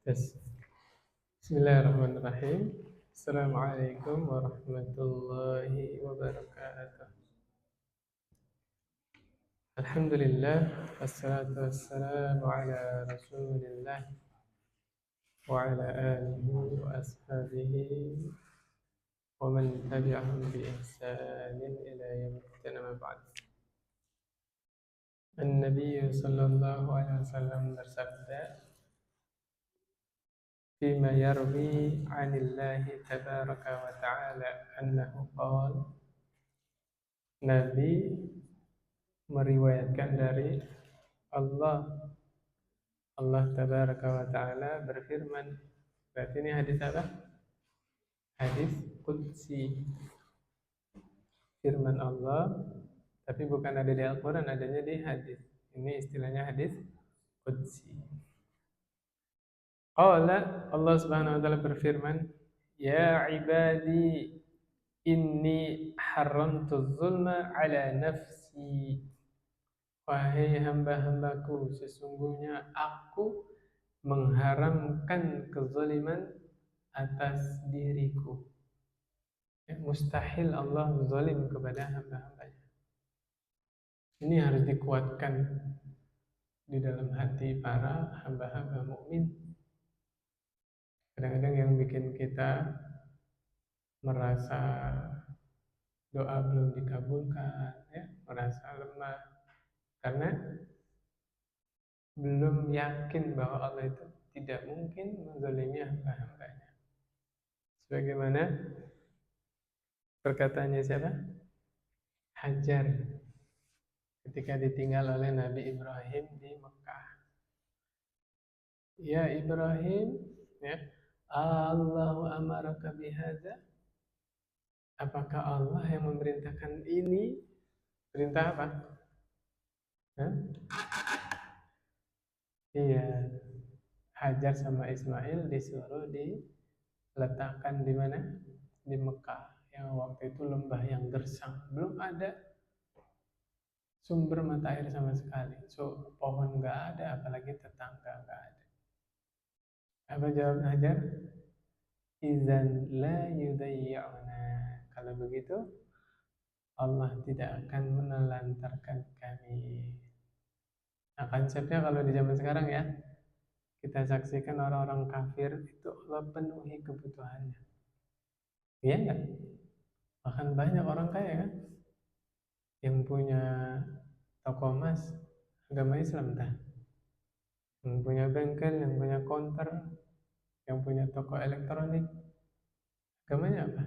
Yes. Bismillahirrahmanirrahim. Assalamualaikum warahmatullahi wabarakatuh. Alhamdulillah, wassalatu wassalamu ala rasulillah wa ala alihi wa ashabihi wa man tabi'ahum bi ihsanin ila yaumiddin amma ba'd. An-Nabi sallallahu alaihi wasallam bersabda, فيما يروي عن الله تبارك وتعالى أنه قال. Nabi meriwayatkan dari Allah Allah Tabaraka wa Ta'ala berfirman. Berarti ini hadis apa? Hadis Qudsi, firman Allah, tapi bukan ada di Al-Quran, adanya di hadis. Ini istilahnya hadis Qudsi. Allah Subhanahu wa Ta'ala berfirman, Ya ibadi inni haramtu zulma ala nafsi. Wahai hamba-hambaku, sesungguhnya aku mengharamkan kezaliman atas diriku. Mustahil Allah zalim kepada hamba-hambanya. Ini harus dikuatkan di dalam hati para hamba-hamba mukmin. Kadang-kadang yang bikin kita merasa doa belum dikabulkan, merasa lemah, karena belum yakin bahwa Allah itu tidak mungkin menzalimi hamba-hambanya. Sebagaimana perkataannya siapa? Hajar ketika ditinggal oleh Nabi Ibrahim di Mekah. Ya Ibrahim, ya, Allahu amaraka bihadza? Apakah Allah yang memerintahkan ini? Perintah apa? Hah? Iya, Hajar sama Ismail disuruh diletakkan di mana? Di Mekah. Yang waktu itu lembah yang gersang, belum ada sumber mata air sama sekali. So, pohon nggak ada, apalagi tetangga nggak ada. Apa jawab Hajar? Izan la yudayya'una. Kalau begitu, Allah tidak akan menelantarkan kami. Nah, konsepnya kalau di zaman sekarang ya, kita saksikan orang-orang kafir itu Allah penuhi kebutuhannya. Iya nggak? Bahkan banyak orang kaya kan, yang punya toko emas, agama Islam dah. Yang punya bengkel, yang punya counter, yang punya toko elektronik, agamanya apa?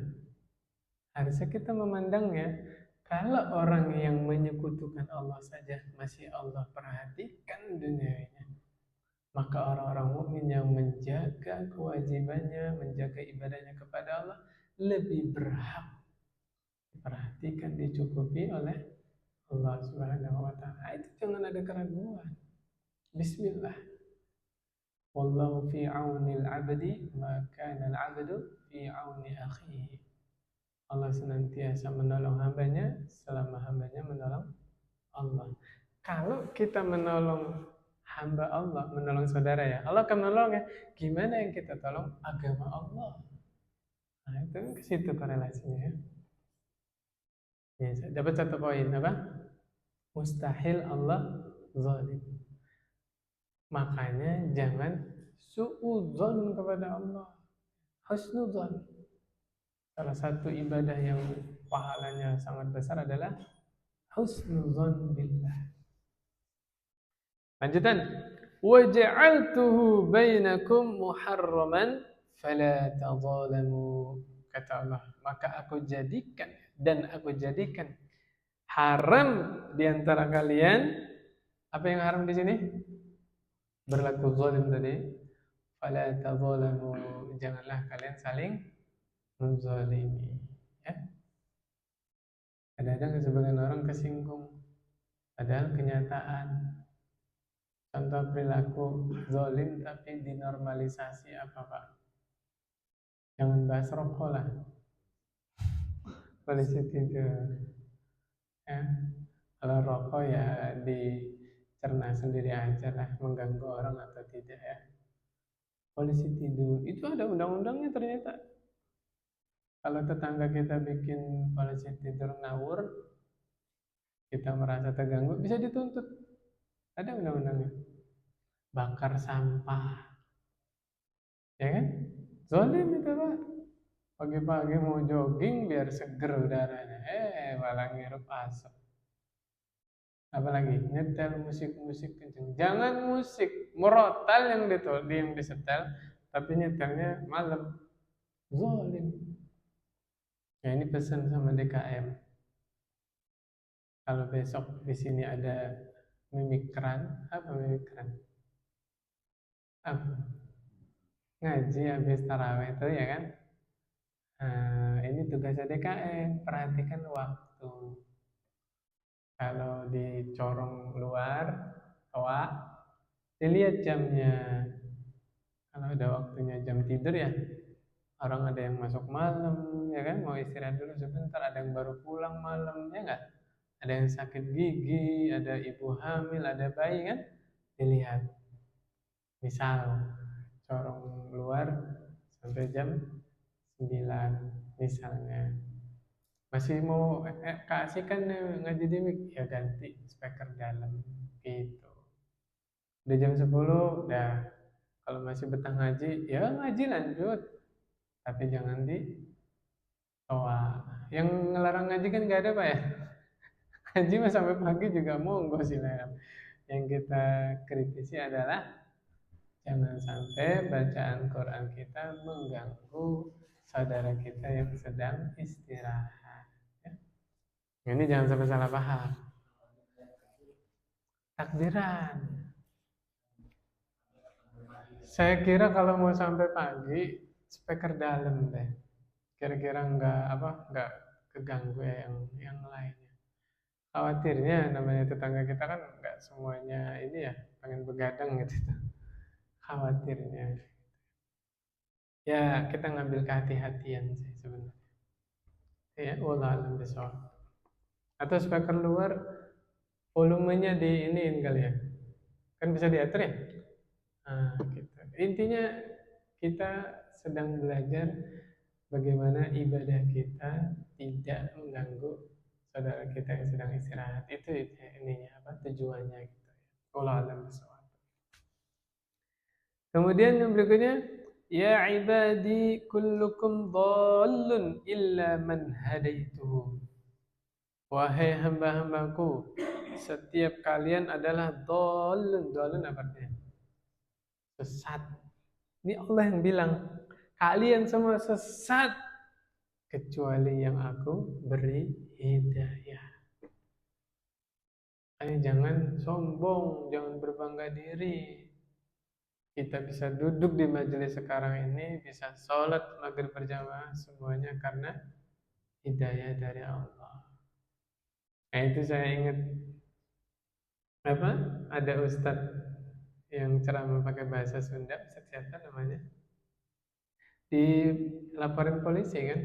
Harusnya kita memandangnya, kalau orang yang menyekutukan Allah saja masih Allah perhatikan dunianya, maka orang-orang mukmin yang menjaga kewajibannya, menjaga ibadahnya kepada Allah lebih berhak diperhatikan, dicukupi oleh Allah Subhanahu wa Ta'ala. Itu jangan ada keraguan. Bismillah. Wallahu fi aunil abdi ma kana al-'abdu fi auni akhihi. Allah senantiasa menolong hambanya selama hambanya menolong Allah. Kalau kita menolong hamba Allah, menolong saudara ya, Allah akan menolong ya. Gimana yang kita tolong? Agama Allah. Nah, itu ke situ korelasinya ya. Ya, dapat satu poin apa? Mustahil Allah zalim. Makanya jangan suudzon kepada Allah. Husnudzon. Salah satu ibadah yang pahalanya sangat besar adalah husnudzon billah. Lanjutan. Waja'altuhu bainakum muharraman fala tadzalamu. Kata Allah, maka aku jadikan haram di antara kalian. Apa yang haram di sini? Berlaku zalim tadi. Fala tadzalamu. Janganlah kalian saling menzalimi. Ya. Kadang-kadang sebagian orang kesinggung, padahal kenyataan. Contoh perilaku zalim tapi dinormalisasi apa Pak? Jangan bahas rokok lah. Polisi tidur. Ya. Kalau rokok ya dicerna sendiri aja lah, mengganggu orang atau tidak ya. polisi tidur. Itu ada undang-undangnya ternyata. Kalau tetangga kita bikin polisi tidur ngawur, kita merasa terganggu, bisa dituntut. Ada undang-undangnya. Bakar sampah, ya kan? Zolim itu Pak. Pagi-pagi mau jogging biar seger udaranya. Malah ngirup asap. Apalagi nyetel musik-musik kenceng. Jangan musik murotal yang disetel, tapi nyetelnya malam. Zolim. Ya ini pesan sama DKM. Kalau besok di sini ada mimikran, apa mimikran? Apa? Ngaji habis tarawih itu ya kan? Ini tugasnya DKM, perhatikan waktu. Kalau di corong luar, toa, dilihat jamnya. Kalau ada waktunya jam tidur ya, orang ada yang masuk malam, ya kan? Mau istirahat dulu sebentar, ada yang baru pulang malam, ya nggak? Ada yang sakit gigi, ada ibu hamil, ada bayi kan? Dilihat. Misal, corong luar sampai jam 9 misalnya. Masih mau keasikan ngaji di mic, ya ganti speaker dalam gitu. Udah jam 10, udah. Kalau masih betah ngaji, ya ngaji lanjut. Tapi jangan di toa. Yang ngelarang ngaji kan nggak ada Pak ya. Ngaji mah sampai pagi juga monggo silakan. Yang kita kritisi adalah jangan sampai bacaan Quran kita mengganggu saudara kita yang sedang istirahat. Ya. Ini jangan sampai salah paham. Takbiran. Saya kira kalau mau sampai pagi, speaker dalam deh. Kira-kira nggak keganggu ya yang lainnya. Khawatirnya namanya tetangga kita kan nggak semuanya ini ya pengen begadang gitu. Khawatirnya. Ya kita ngambil kehati-hatian sih sebenarnya. Ya, wallah alam bisawab. Atau speaker luar volumenya diiniin kali ya. Kan bisa diatur ya? Gitu. Intinya kita sedang belajar bagaimana ibadah kita tidak mengganggu saudara kita yang sedang istirahat. Itu ininya apa tujuannya gitu ya. Wallah alam bisawab. Kemudian yang berikutnya, ya ibadi kullukum dhallun illa man hadaituhu. Wahai hamba-hambaku, setiap kalian adalah dhallun. Dhallun apa artinya? Sesat. Ini Allah yang bilang, kalian semua sesat kecuali yang aku beri hidayah. Jangan sombong, jangan berbangga diri. Kita bisa duduk di majelis sekarang ini, bisa sholat maghrib berjamaah, semuanya karena hidayah dari Allah. Nah itu saya ingat apa? Ada ustadz yang ceramah pakai bahasa Sunda, Ustadz siapa namanya? Dilaporin polisi kan,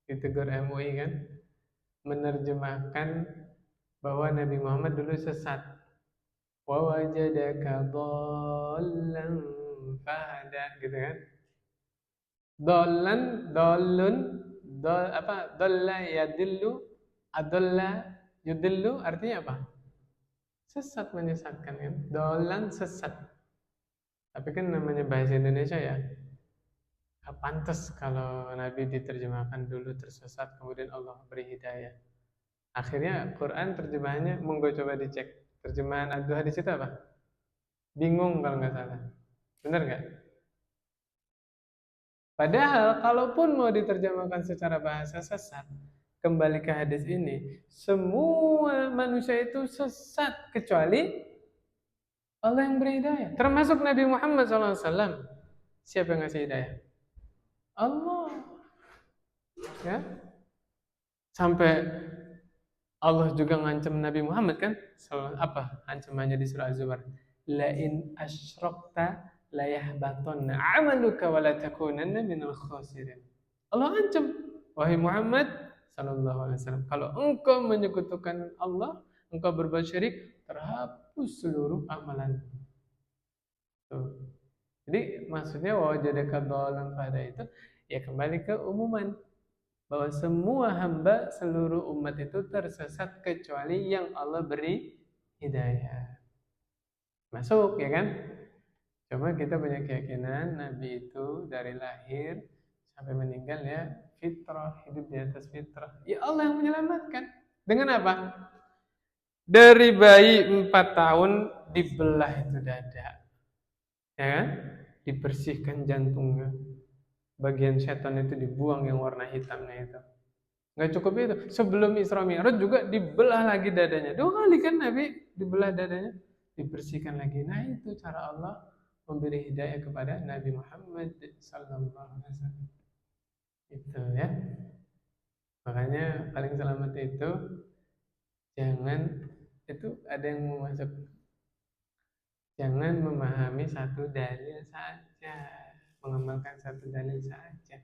ditegur MUI kan, menerjemahkan bahwa Nabi Muhammad dulu sesat. Wa wajadaka dhallan fahada gitu kan. Dhallan, dhalun, apa? Dhalla yadillu, adalla yudillu artinya apa? Sesat, menyesatkan kan. Dhallan sesat. Tapi kan namanya bahasa Indonesia ya. Pantas kalau Nabi diterjemahkan dulu tersesat kemudian Allah beri hidayah. Akhirnya Quran terjemahannya monggo coba dicek. Terjemahan Ad-Duha di situ apa? Bingung kalau nggak salah. Benar nggak? Padahal kalaupun mau diterjemahkan secara bahasa sesat, kembali ke hadis ini, semua manusia itu sesat kecuali Allah yang beri hidayah. Termasuk Nabi Muhammad SAW. Siapa yang ngasih hidayah? Allah. Ya. Sampai Allah juga ngancam Nabi Muhammad kan? Apa ancamannya di surah Az-Zumar? La in asyrakta la yahbatanna 'amaluka wa la takunanna minal khasirin. Allah ancam, wahai Muhammad sallallahu alaihi wasallam, kalau engkau menyekutukan Allah, engkau berbuat syirik, terhapus seluruh amalan. Tuh. Jadi maksudnya wajadaka dhalan fahada itu ya kembali ke umuman bahwa semua hamba seluruh umat itu tersesat kecuali yang Allah beri hidayah. Masuk ya kan? Cuma kita punya keyakinan Nabi itu dari lahir sampai meninggal ya fitrah, hidup di atas fitrah. Ya Allah yang menyelamatkan. Dengan apa? Dari bayi 4 tahun dibelah itu dada. Ya kan? Dibersihkan jantungnya. Bagian setan itu dibuang yang warna hitamnya itu. Nggak cukup itu. Sebelum Isra Mi'raj juga dibelah lagi dadanya. 2 kali kan Nabi dibelah dadanya. Dibersihkan lagi. Nah itu cara Allah memberi hidayah kepada Nabi Muhammad sallallahu alaihi wasallam. Itu ya. Makanya paling selamat itu jangan itu ada yang mau masuk. Jangan memahami satu dalil saja, mengamalkan satu dalil saja.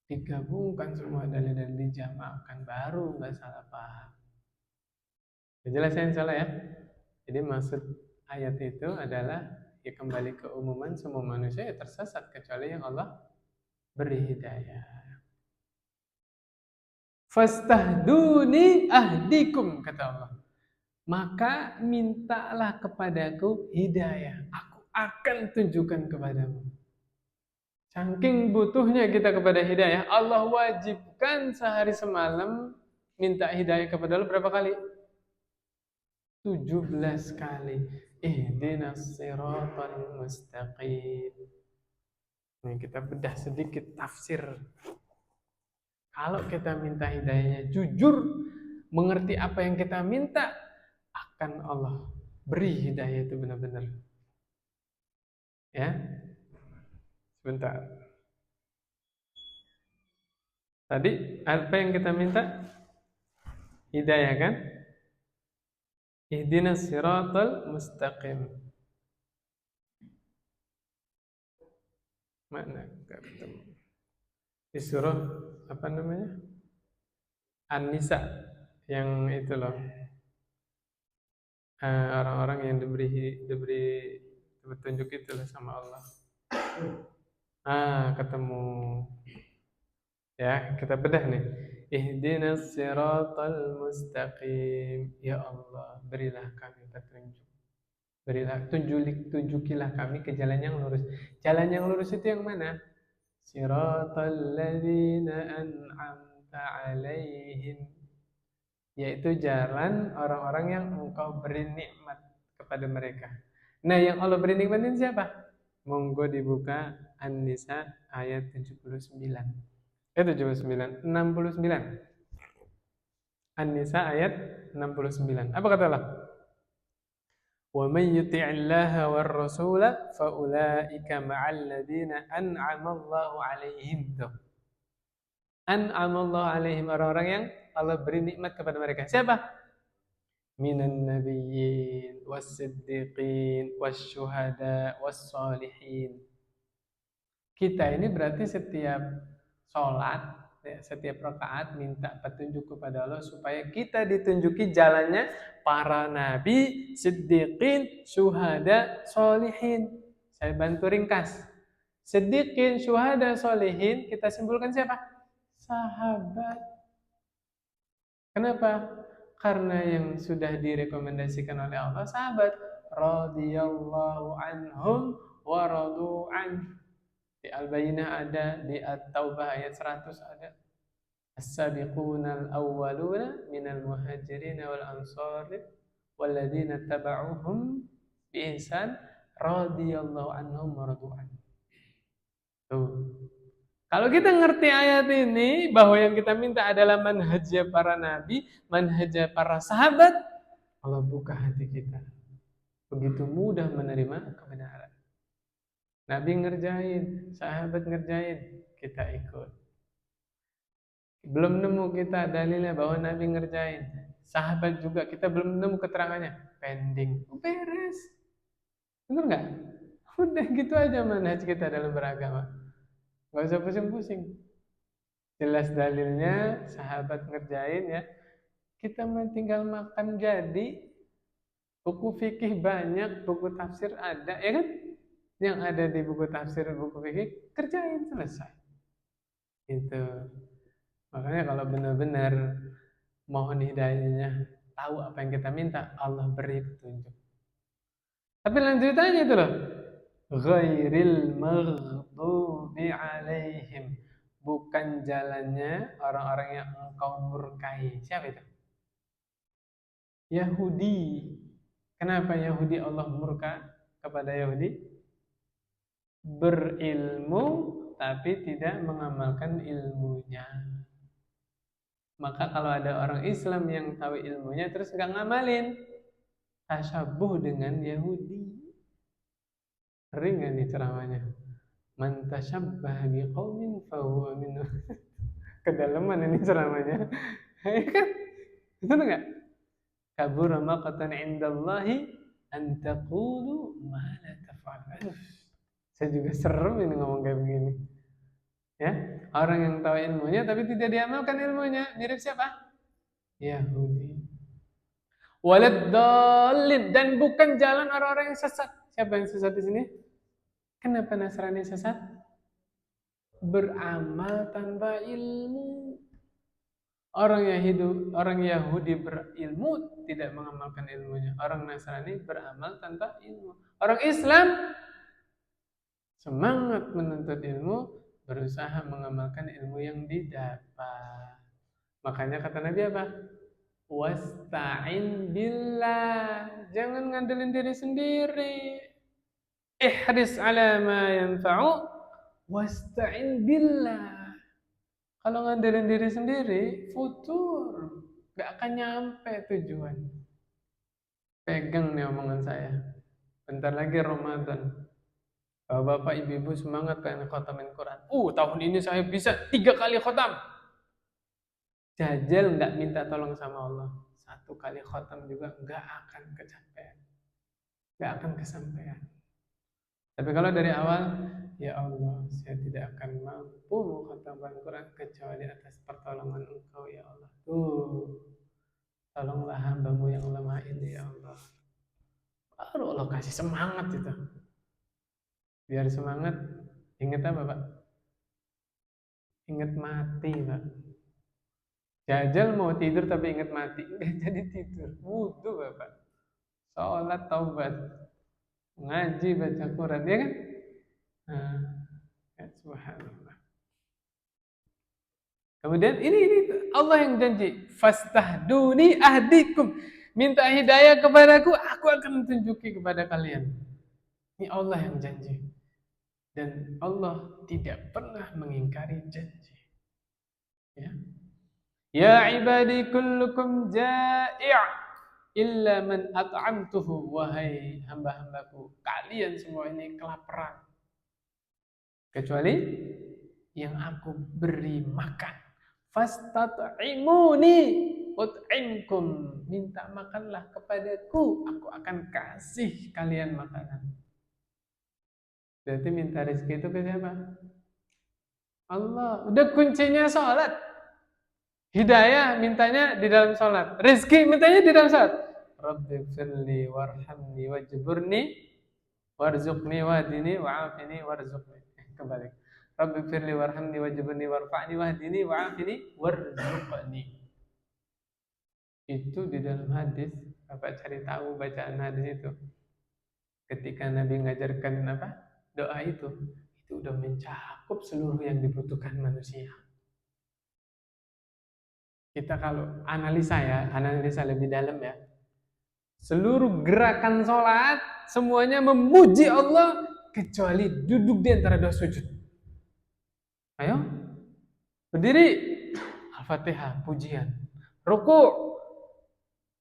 Digabungkan semua dalil dan dijamakan baru nggak salah paham. Jelasin salah ya. Jadi maksud ayat itu adalah ya kembali ke umuman semua manusia ya tersesat kecuali yang Allah beri hidayah. Fastahduni ahdikum kata Allah. Maka mintalah kepadaku hidayah. Aku akan tunjukkan kepadamu. Saking butuhnya kita kepada hidayah, Allah wajibkan sehari semalam minta hidayah kepada Allah berapa kali? 17 kali. Ihdinas siratal mustaqim. Nah, kita bedah sedikit tafsir. Kalau kita minta hidayahnya jujur, mengerti apa yang kita minta, akan Allah beri hidayah itu benar-benar. Ya, sebentar. Tadi apa yang kita minta? Hidayah kan? Ihdinas siratal mustaqim. Mana? Enggak ketemu. Di surah apa namanya? An-Nisa yang itu loh. Orang-orang yang diberi petunjuk itu loh sama Allah. Ketemu. Ya, kita bedah nih. Ihdinas siratal mustaqim. Ya Allah, berilah kami petunjuk. Berilah tunjukilah kami ke jalan yang lurus. Jalan yang lurus itu yang mana? Siratal ladzina an'amta 'alaihim. Yaitu jalan orang-orang yang Engkau beri nikmat kepada mereka. Nah, yang Allah beri nikmat ini siapa? Monggo dibuka An-Nisa ayat 79. 69. An-Nisa ayat 69. Apa kata Allah? Wa may yuti'illaha war rasula fa ulaika ma'al ladzina an'ama Allahu 'alaihim. An'ama Allahu 'alaihim, orang-orang yang Allah beri nikmat kepada mereka. Siapa? Minan nabiyyin was-siddiqin wasyuhada was-shalihin. Kita ini berarti setiap sholat, setiap rakaat minta petunjuk kepada Allah supaya kita ditunjuki jalannya para nabi, siddiqin, syuhada, sholihin. Saya bantu ringkas. Siddiqin, syuhada, sholihin, kita simpulkan siapa? Sahabat. Kenapa? Karena yang sudah direkomendasikan oleh Allah sahabat. Radhiyallahu anhum wa radu an. Di Al-Bayyinah ada, di At-Taubah ayat 100 ada. As-sabiqunal awwaluna minal muhajirin wal ansar walladzina taba'uhum bi ihsan radhiyallahu anhum wa radu an. Tuh. Kalau kita ngerti ayat ini bahwa yang kita minta adalah manhajnya para nabi, manhajnya para sahabat, Allah buka hati kita. Begitu mudah menerima kebenaran. Nabi ngerjain, sahabat ngerjain, kita ikut. Belum nemu kita dalilnya bahwa Nabi ngerjain. Sahabat juga kita belum nemu keterangannya. Pending. Beres. Bener nggak? Udah gitu aja manhaj kita dalam beragama. Nggak usah pusing-pusing. Jelas dalilnya, sahabat ngerjain ya. Kita mah tinggal makan jadi. Buku fikih banyak, buku tafsir ada, ya kan? yang ada di buku tafsir, buku fikih, kerjain, selesai. Itu. Makanya kalau benar-benar mohon hidayahnya, tahu apa yang kita minta, Allah beri petunjuk. Tapi lanjutannya itu loh, ghairil maghdubi alaihim, bukan jalannya orang-orang yang engkau murkai. Siapa itu? Yahudi. Kenapa Yahudi Allah murka kepada Yahudi? Berilmu tapi tidak mengamalkan ilmunya. Maka kalau ada orang Islam yang tahu ilmunya terus nggak ngamalin, tasyabuh dengan Yahudi. Sering nggak nih ceramahnya? Man tasyabbah biqaumin fahuwa minhum. Kedalaman ini ceramahnya. Ya kan? Betul nggak? Kabura maqatan indallahi an taqulu ma la taf'al. Saya juga serem ini ngomong kayak begini. Ya, orang yang tahu ilmunya tapi tidak diamalkan ilmunya, mirip siapa? Yahudi. Walad dalin, dan bukan jalan orang-orang yang sesat. Siapa yang sesat di sini? Kenapa Nasrani sesat? Beramal tanpa ilmu. Orang Yahudi berilmu tidak mengamalkan ilmunya. Orang Nasrani beramal tanpa ilmu. Orang Islam semangat menuntut ilmu, berusaha mengamalkan ilmu yang didapat. Makanya kata Nabi apa? Wasta'in billah. Jangan ngandelin diri sendiri. Ihris ala ma yanfa'u wasta'in billah. Kalau ngandelin diri sendiri, futur. Gak akan nyampe tujuan. Pegang nih omongan saya. Bentar lagi Ramadan. Bapak ibu-ibu semangat pengen khotamin Quran. Tahun ini saya bisa 3 kali khotam. Jajal nggak minta tolong sama Allah. 1 kali khotam juga nggak akan kecapean. Nggak akan kesampaian. Tapi kalau dari awal, ya Allah, saya tidak akan mampu mengkhatamkan Quran kecuali atas pertolongan Engkau ya Allah. Tolonglah hambamu yang lemah ini ya Allah. Baru Allah kasih semangat itu. Biar semangat, ingat apa Pak? Ingat mati Pak. Jajal mau tidur tapi ingat mati, nggak jadi tidur. Wudu Bapak. Sholat taubat. Ngaji baca Quran, ya kan? Nah, ya subhanallah. Kemudian ini Allah yang janji, fastahduni ahdikum. Minta hidayah kepadaku, aku akan tunjuki kepada kalian. Ini Allah yang janji. Dan Allah tidak pernah mengingkari janji. Ya. Ya ibadi kullukum ja'i' illa man at'amtuhu. Wahai hamba-hambaku, kalian semua ini kelaparan. Kecuali yang aku beri makan. Fastat'imuni ut'imkum. Minta makanlah kepadaku, aku akan kasih kalian makanan. Berarti minta rezeki itu ke siapa? Allah. Udah kuncinya sholat. Hidayah mintanya di dalam sholat. Rezeki mintanya di dalam sholat. Rabbi firli warhamni wajburni warzuqni wahdini wa'afini warzuqni. Kembali. Rabbi firli warhamni wajburni warfa'ni wahdini wa'afini warzuqni. Itu di dalam hadis. Bapak cari tahu bacaan hadis itu. Ketika Nabi ngajarkan doa itu udah mencakup seluruh yang dibutuhkan manusia. Kita kalau analisa lebih dalam ya. Seluruh gerakan sholat semuanya memuji Allah kecuali duduk di antara 2 sujud. Ayo, berdiri, Al-Fatihah, pujian. Ruku,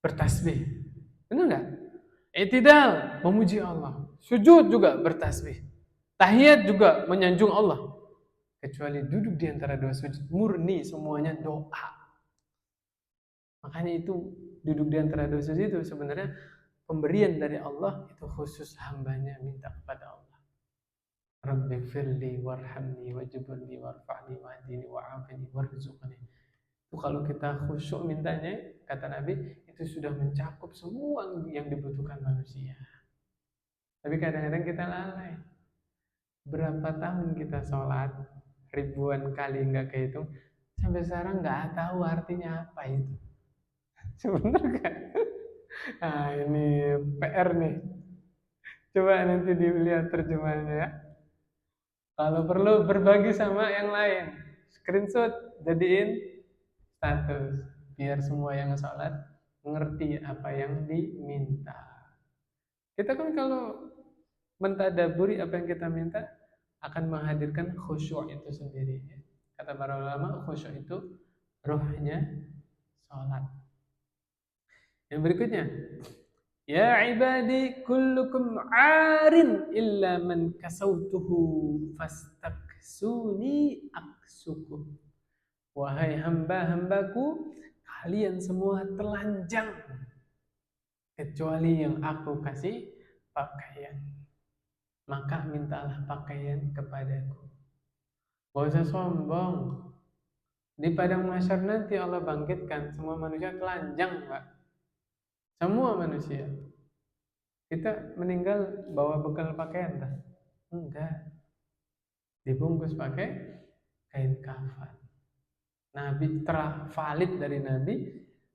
bertasbih. Benar nggak? I'tidal, memuji Allah. Sujud juga bertasbih. Tahiyat juga menyanjung Allah. Kecuali duduk di antara 2 sujud, murni semuanya doa. Makanya itu duduk di antara 2 sujud itu sebenarnya pemberian dari Allah, itu khusus hambanya minta kepada Allah. Rabbi firli warhamni wajburni warfa'ni wahdini wa'afini warzuqni. Itu kalau kita khusyuk mintanya, kata Nabi, itu sudah mencakup semua yang dibutuhkan manusia. Tapi kadang-kadang kita lalai. berapa tahun kita sholat, ribuan kali nggak kehitung, sampai sekarang nggak tahu artinya apa itu. Sebenarnya kan? Nah ini PR nih. Coba nanti dilihat terjemahannya ya. Kalau perlu berbagi sama yang lain. Screenshot, jadiin status. Biar semua yang sholat mengerti apa yang diminta. Kita kan kalau mentadaburi apa yang kita minta akan menghadirkan khusyuk itu sendiri. Kata para ulama, khusyuk itu ruhnya sholat. Yang berikutnya, ya ibadi kullukum arin illa man kasautuhu fastaksuni aksukum. Wahai hamba-hambaku, kalian semua telanjang kecuali yang aku kasih pakaian. Maka mintalah pakaian kepadaku. Gak usah sombong. Di padang mahsyar nanti Allah bangkitkan semua manusia telanjang, Pak. Semua manusia. Kita meninggal bawa bekal pakaian, tak? Enggak. Dibungkus pakai kain kafan. Nabi telah valid dari Nabi,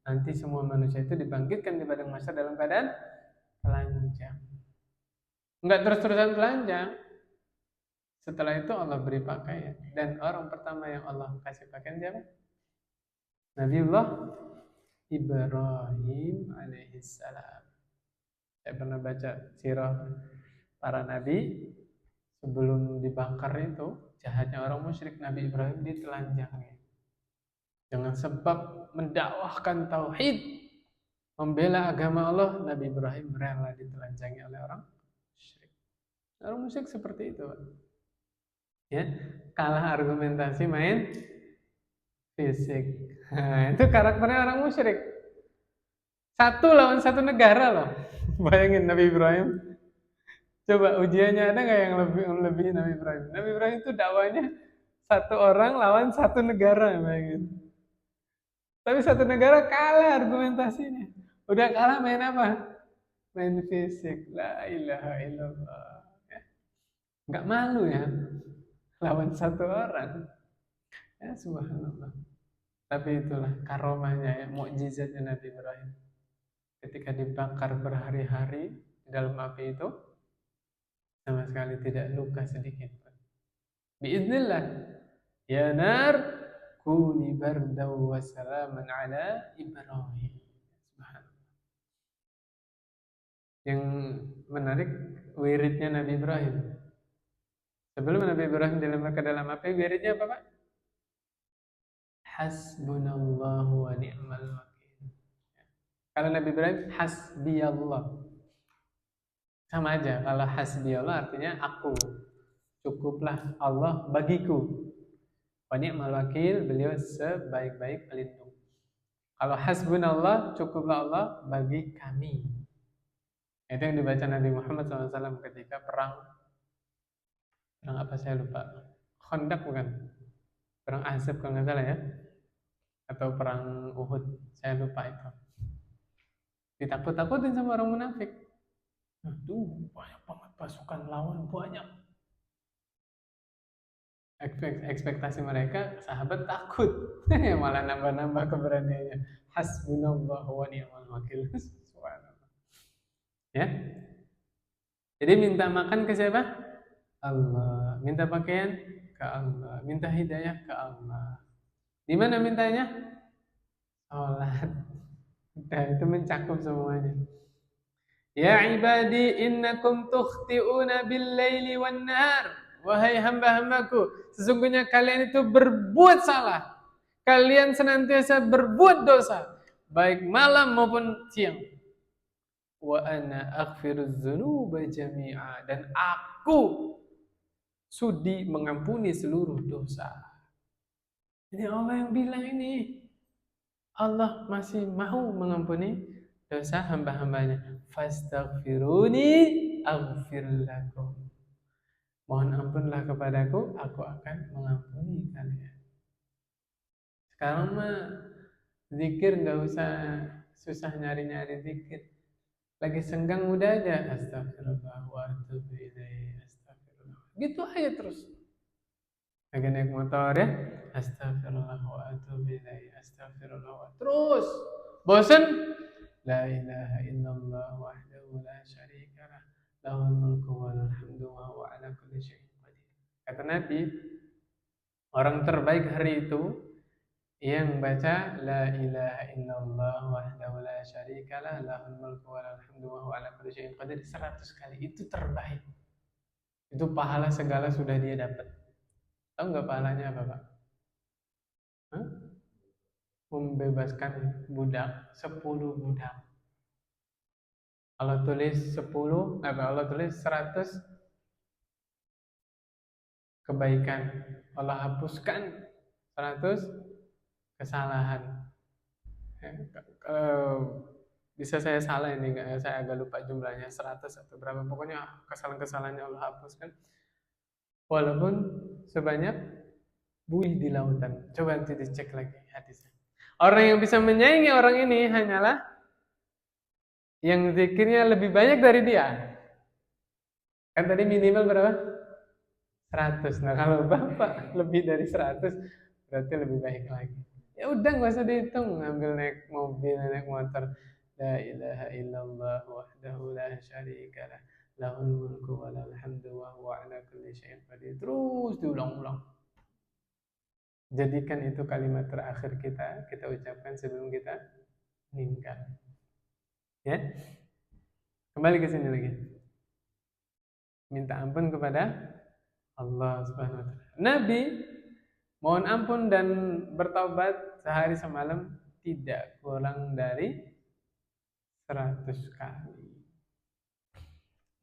nanti semua manusia itu dibangkitkan di padang mahsyar dalam keadaan telanjang. Enggak terus-terusan telanjang. Setelah itu Allah beri pakaian. Dan orang pertama yang Allah kasih pakaian siapa? Nabiullah Ibrahim alaihissalam. Saya pernah baca sirah para nabi. Sebelum dibakar itu, jahatnya orang musyrik, Nabi Ibrahim ditelanjangi. Dengan sebab mendakwahkan tauhid, membela agama Allah, Nabi Ibrahim rela ditelanjangi oleh orang musyrik. Orang musyrik seperti itu, Pak. Ya, kalah argumentasi, main fisik. Nah, itu karakternya orang musyrik. Satu lawan satu negara loh. Bayangin Nabi Ibrahim. Coba ujiannya ada nggak yang lebih Nabi Ibrahim? Nabi Ibrahim itu dakwanya satu orang lawan satu negara, bayangin. Tapi satu negara kalah argumentasinya. Udah kalah main apa? Main fisik. La ilaha illallah. Nggak malu ya lawan satu orang. Ya subhanallah. Tapi itulah karomahnya ya, mukjizatnya Nabi Ibrahim. Ketika dibakar berhari-hari di dalam api itu, sama sekali tidak luka sedikit pun. Biiznillah, ya nar kuni bardaw wa salaman ala Ibrahim. Subhanallah. Yang menarik wiridnya Nabi Ibrahim. Sebelum Nabi Ibrahim dilempar ke dalam api, wiridnya apa, Pak? Hasbunallahu wa ni'mal wakil. Kalau Nabi Ibrahim hasbiyallah. Sama aja, kalau hasbiyallah artinya aku. Cukuplah Allah bagiku. Wa ni'mal wakil, beliau sebaik-baik pelindung. Kalau hasbunallah, cukuplah Allah bagi kami. Itu yang dibaca Nabi Muhammad SAW ketika perang apa saya lupa. Khandaq bukan? Perang Ahzab kalau nggak salah ya. Atau perang Uhud, saya lupa itu. Ditakut-takutin sama orang munafik. Aduh, banyak banget pasukan lawan, banyak. Ekspektasi mereka, sahabat takut. Malah nambah-nambah keberaniannya. Hasbunallahu wa ni'mal wakil. Subhanallah. Ya. Jadi minta makan ke siapa? Allah. Minta pakaian ke Allah. Minta hidayah ke Allah. Di mana mintanya? Salat. Nah, itu mencakup semuanya. Ya ibadi innakum tukhti'una bil-laili wan-nahar. Wahai hamba-hambaku, sesungguhnya kalian itu berbuat salah. Kalian senantiasa berbuat dosa, baik malam maupun siang. Wa ana aghfirudz dzunuba jami'a, dan aku sudi mengampuni seluruh dosa. Ini Allah yang bilang ini. Allah masih mau mengampuni dosa hamba-hambanya. Fastaghfiruni aghfir lakum. Mohon ampunlah kepadaku, aku akan mengampuni kalian. Sekarang mah zikir nggak usah susah nyari-nyari zikir. Lagi senggang udah aja astagfirullah wa atubu ilaih, astagfirullah. Gitu aja terus. Lagi naik motor ya, astagfirullah wa atubu ilaih, astagfirullah wa terus. Bosen? La ilaha illallah wahdahu la syarikalah, lahul mulku wa lahul hamdu wa huwa ala kulli syai'in qadir. Kata Nabi, orang terbaik hari itu yang baca la ilaha illallah wahdahu la syarikalah, lahul mulku wa lahul hamdu wa huwa ala kulli syai'in qadir 100 kali. Itu terbaik. Itu pahala segala sudah dia dapat. Tahu nggak pahalanya apa, Pak? Hah? Membebaskan budak 10 budak. Allah tulis 10, Allah tulis 100 kebaikan. Allah hapuskan 100 kesalahan. Bisa saya salah ini, saya agak lupa jumlahnya 100 atau berapa. Pokoknya kesalahan-kesalahannya Allah hapuskan. Walaupun sebanyak buih di lautan. Coba nanti dicek lagi hadisnya. Orang yang bisa menyaingi orang ini hanyalah yang zikirnya lebih banyak dari dia. Kan tadi minimal berapa? 100. Nah kalau Bapak lebih dari 100, berarti lebih baik lagi. Ya udah nggak usah dihitung, ngambil naik mobil, naik motor. La ilaha illallah wahdahu la syarikalah, lahul mulku wa lahul hamdu wa huwa ala kulli syai'in qadir. Terus diulang-ulang. Jadikan itu kalimat terakhir kita ucapkan sebelum kita meninggal. Ya. Kembali ke sini lagi. Minta ampun kepada Allah Subhanahu wa taala. Nabi mohon ampun dan bertaubat sehari semalam tidak kurang dari 100 kali.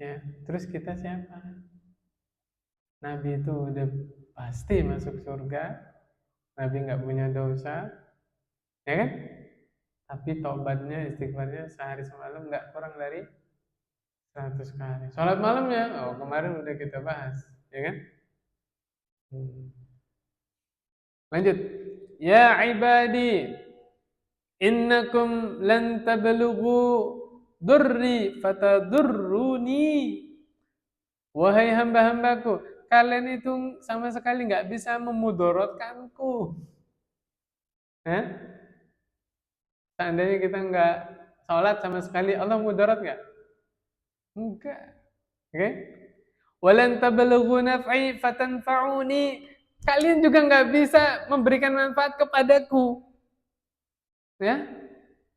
Ya, terus kita siapa? Nabi itu udah pasti masuk surga. Nabi nggak punya dosa, ya kan? Tapi taubatnya, istighfarnya sehari semalam nggak kurang dari 100 kali. Sholat malamnya, kemarin udah kita bahas, ya kan? Lanjut. Ya ibadi, innakum lan tablughu durri fatadurruni. Wahai hamba-hambaku, kalian itu sama sekali nggak bisa memudorotkanku. Seandainya kita nggak sholat sama sekali, Allah mudarat nggak? Enggak. Oke? Walan tablughu naf'i fatanfa'uni. Kalian juga nggak bisa memberikan manfaat kepadaku. Ya?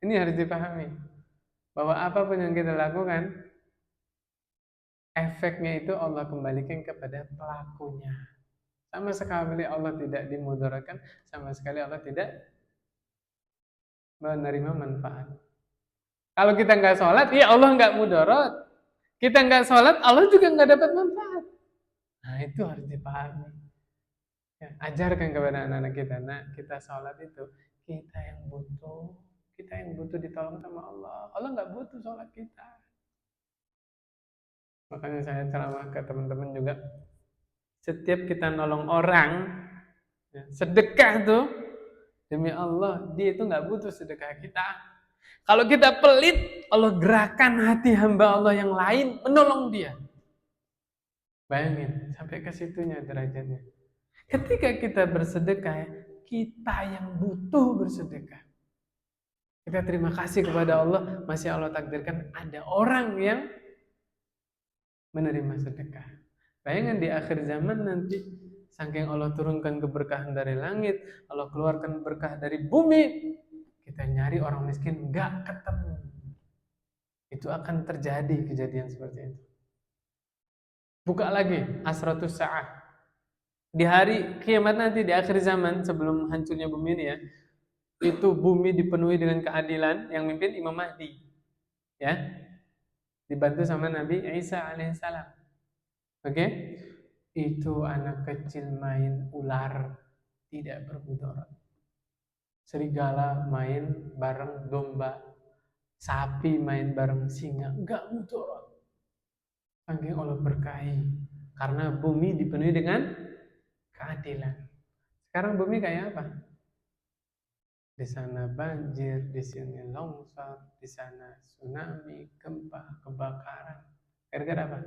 Ini harus dipahami. Bahwa apapun yang kita lakukan, efeknya itu Allah kembalikan kepada pelakunya. Sama sekali Allah tidak dimudaratkan, sama sekali Allah tidak menerima manfaat. Kalau kita nggak sholat, ya Allah nggak mudarat. Kita nggak sholat, Allah juga nggak dapat manfaat. Nah itu harus dipahami. Ya, ajarkan kepada anak-anak kita. Nah kita sholat itu kita yang butuh ditolong sama Allah. Allah nggak butuh sholat kita. Makanya saya ceramah ke teman-teman juga. Setiap kita nolong orang, sedekah tuh demi Allah, dia itu nggak butuh sedekah kita. Kalau kita pelit, Allah gerakan hati hamba Allah yang lain menolong dia. Bayangin, sampai ke situnya derajatnya. Ketika kita bersedekah, kita yang butuh bersedekah. Kita terima kasih kepada Allah, masih Allah takdirkan ada orang yang menerima sedekah. Bayangin di akhir zaman nanti, saking Allah turunkan keberkahan dari langit, Allah keluarkan berkah dari bumi, kita nyari orang miskin nggak ketemu. Itu akan terjadi kejadian seperti itu. Buka lagi asratus sa'ah. Di hari kiamat nanti, di akhir zaman sebelum hancurnya bumi ini ya, itu bumi dipenuhi dengan keadilan, yang mimpin Imam Mahdi. Ya. Dibantu sama Nabi Isa alaihissalam. Oke? Itu anak kecil main ular tidak bermudarat. Serigala main bareng domba, sapi main bareng singa, enggak mudarat. Saking Allah berkahi karena bumi dipenuhi dengan keadilan. Sekarang bumi kayak apa? Di sana banjir, di sini longsor, di sana tsunami, gempa, kebakaran. Gara-gara apa?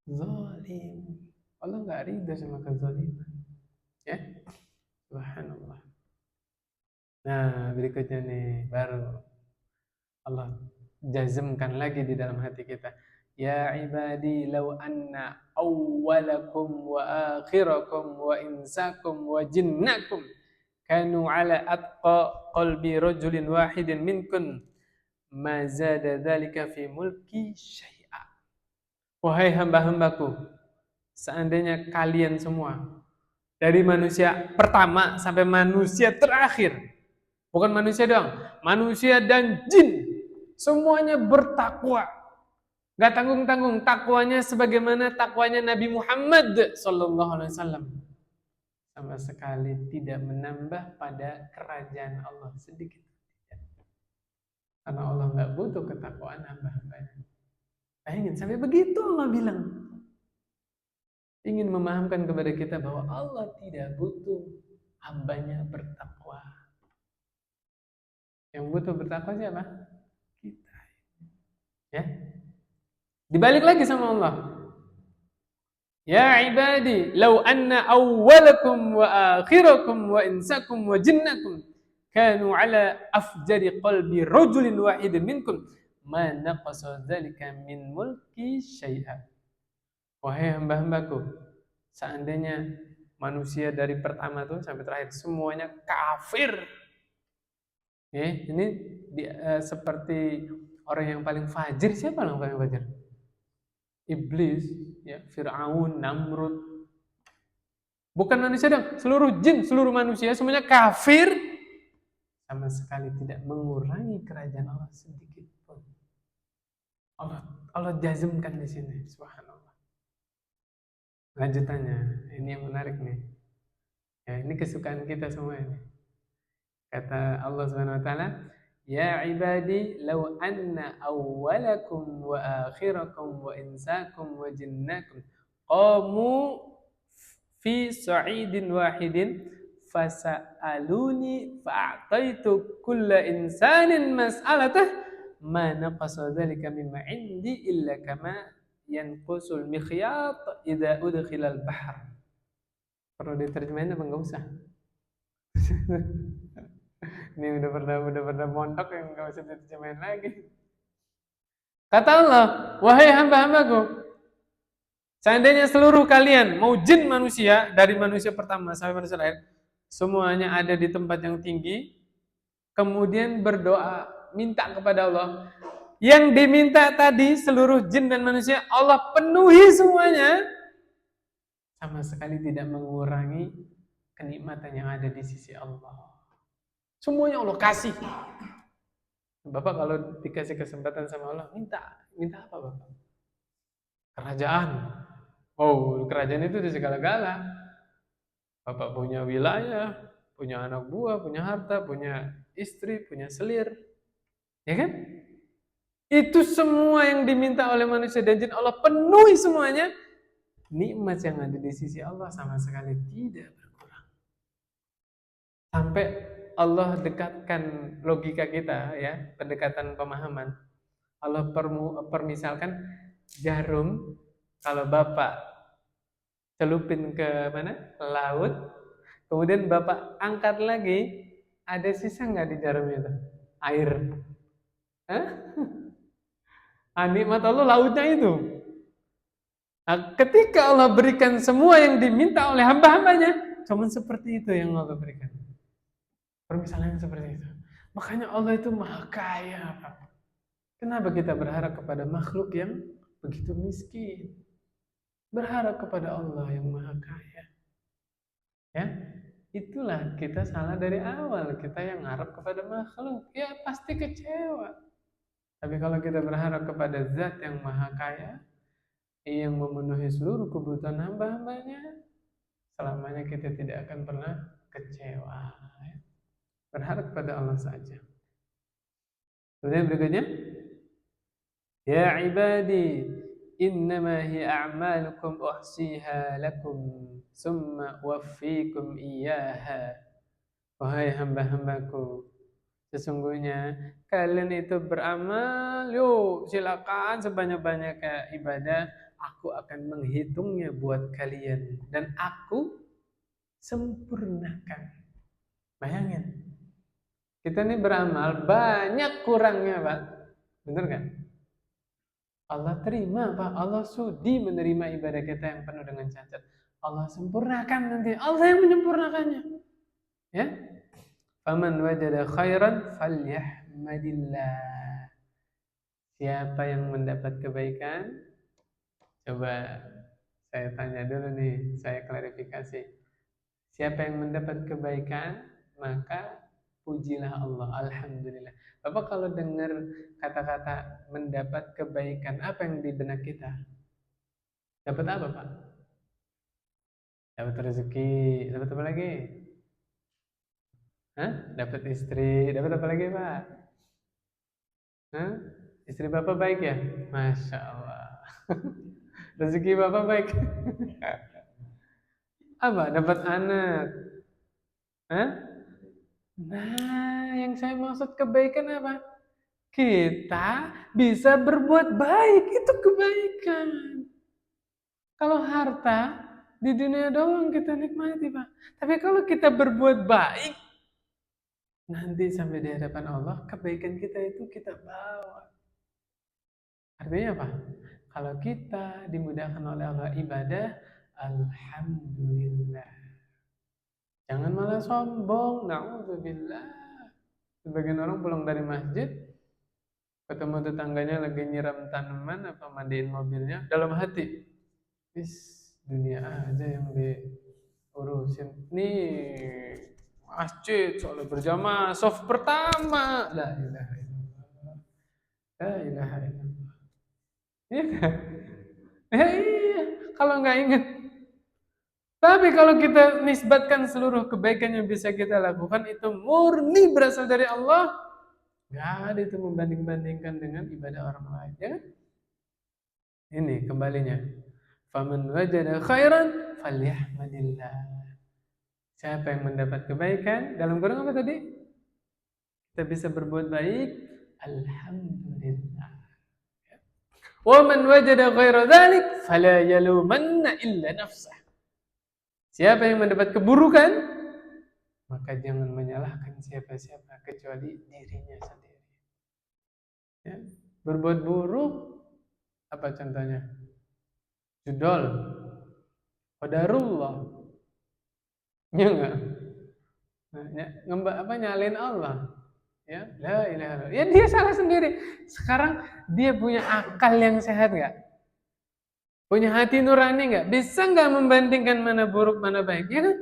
Zalim. Allah nggak ridha sama kezaliman. Ya, subhanallah. Nah, berikutnya nih baru Allah jazmkan lagi di dalam hati kita. Ya ibadi law anna awwalakum wa akhirakum wa insakum wa jinnakum kanu ala atqa qalbi rajulin wahidin minkum ma zada dzalika fi mulki syai'a. Wahai hamba-hambaku, seandainya kalian semua dari manusia pertama sampai manusia terakhir, bukan manusia doang, manusia dan jin semuanya bertakwa, gak tanggung-tanggung, takwanya sebagaimana takwanya Nabi Muhammad SAW, sama sekali tidak menambah pada kerajaan Allah sedikit. Karena Allah gak butuh ketakwaan hamba-hambanya. Ingin sampai begitu Allah bilang. Ingin memahamkan kepada kita bahwa Allah tidak butuh hambanya bertakwa. Yang butuh bertakwa siapa? Kita. Ya. Dibalik lagi sama Allah. Ya ibadi, law anna awwalakum wa akhirakum wa insakum wa jinnakum kanu ala afjari qalbi rajulin wahidin minkum ma naqasa dzalika min mulki syai'a. Wahai hamba-hambaku, seandainya manusia dari pertama tuh sampai terakhir semuanya kafir. Ini seperti orang yang paling fajir. Siapa yang paling fajir? Iblis, ya, Fir'aun, Namrud. Bukan manusia dong, seluruh jin, seluruh manusia semuanya kafir. Sama sekali tidak mengurangi kerajaan Allah sedikit pun. Allah jazmkan di sini, subhanallah. Lanjutannya, ini yang menarik nih. Ya, ini kesukaan kita semua ini. Kata Allah Subhanahu wa taala, ya ibadi law anna awwalakum wa akhirakum wa insakum wa jinnakum qamu fi sa'idin wahidin fasa'aluni fa'ataitu kulla insanin mas'alatah ma naqasa dzalika mimma 'indi illa kama yanqusul mikhyat idza udkhilal bahr. Perlu diterjemahin apa enggak usah? Ini udah pernah mondok yang enggak usah diterjemahin lagi. Kata Allah, wahai hamba-hambaku, seandainya seluruh kalian, mau jin manusia, dari manusia pertama sampai manusia terakhir, semuanya ada di tempat yang tinggi, kemudian berdoa, minta kepada Allah. Yang diminta tadi, seluruh jin dan manusia, Allah penuhi semuanya, sama sekali tidak mengurangi kenikmatan yang ada di sisi Allah. Semuanya Allah kasih. Bapak kalau dikasih kesempatan sama Allah, minta apa Bapak? Kerajaan. Oh, kerajaan itu di segala-gala. Bapak punya wilayah, punya anak buah, punya harta, punya istri, punya selir. Ya kan? Itu semua yang diminta oleh manusia dan jin, Allah penuhi semuanya. Nikmat yang ada di sisi Allah sama sekali tidak berkurang. Sampai Allah dekatkan logika kita, ya, pendekatan pemahaman. Allah permisalkan jarum, kalau Bapak celupin ke mana? Laut, kemudian Bapak angkat lagi, ada sisa nggak di jarum itu? Air. Hah? Nikmat Allah lautnya itu. Nah, ketika Allah berikan semua yang diminta oleh hamba-hambanya, cuma seperti itu yang Allah berikan. Permisalan seperti itu. Makanya Allah itu maha kaya, Pak. Kenapa kita berharap kepada makhluk yang begitu miskin? Berharap kepada Allah yang maha kaya. Ya, itulah kita salah dari awal. Kita yang ngarep kepada makhluk, ya pasti kecewa. Tapi kalau kita berharap kepada zat yang maha kaya, yang memenuhi seluruh kebutuhan hamba-hambanya, selamanya kita tidak akan pernah kecewa. Berharap kepada Allah saja. Kemudian berikutnya, ya ibadi, innama hiya a'malukum uhsiha lakum summa waffikum iyyaha. Wahai hamba-hambaku, sesungguhnya kalian itu beramal, yuk silakan sebanyak-banyaknya ibadah, aku akan menghitungnya buat kalian dan aku sempurnakan. Bayangin, kita ini beramal banyak kurangnya, Pak. Bener kan? Allah terima, Pak. Allah sudi menerima ibadah kita yang penuh dengan cacat. Allah sempurnakan nanti. Allah yang menyempurnakannya. Ya. Faman wajada khairan falyahmadillah. Siapa yang mendapat kebaikan? Coba saya tanya dulu nih, saya klarifikasi. Siapa yang mendapat kebaikan, maka pujilah Allah, alhamdulillah. Bapak kalau dengar kata-kata mendapat kebaikan, apa yang di benak kita? Dapat apa, Pak? Dapat rezeki, dapat apa lagi? Hah? Dapat istri, dapat apa lagi, Pak? Hah? Istri Bapak baik ya? Masya Allah. Rezeki Bapak baik. Apa? Dapat anak. Hah? Nah, yang saya maksud kebaikan apa? Kita bisa berbuat baik, itu kebaikan. Kalau harta di dunia doang kita nikmati, Pak. Tapi kalau kita berbuat baik, nanti sampai di hadapan Allah, kebaikan kita itu kita bawa. Artinya apa? Kalau kita dimudahkan oleh Allah ibadah, alhamdulillah. Jangan malah sombong, na'udzubillah. Sebagian orang pulang dari masjid, ketemu tetangganya lagi nyiram tanaman apa mandiin mobilnya, dalam hati, dunia aja yang diurusin. Nih, masjid, sholat berjamaah, soft pertama. La ilaha illallah. La ilaha illallah. Iya kan? Iya, kalau nggak ingat. Tapi kalau kita nisbatkan seluruh kebaikan yang bisa kita lakukan itu murni berasal dari Allah, nggak ada itu membanding-bandingkan dengan ibadah orang lain, ya kan? Ini kembalinya. Faman wajada khairan falyahmadillah. Siapa yang mendapat kebaikan, dalam kurung apa tadi? Kita bisa berbuat baik, alhamdulillah. Wa man wajada ghaira dzalik fala yalumanna illa nafsah. Siapa yang mendapat keburukan, maka jangan menyalahkan siapa-siapa kecuali dirinya sendiri. Ya. Berbuat buruk, apa contohnya? Judol, qadarullah. Ya enggak? Nyalin Allah. Ya, la ilaha illallah. Ya dia salah sendiri. Sekarang dia punya akal yang sehat enggak? Punya hati nurani enggak? Bisa enggak membandingkan mana buruk mana baik? Ya kan?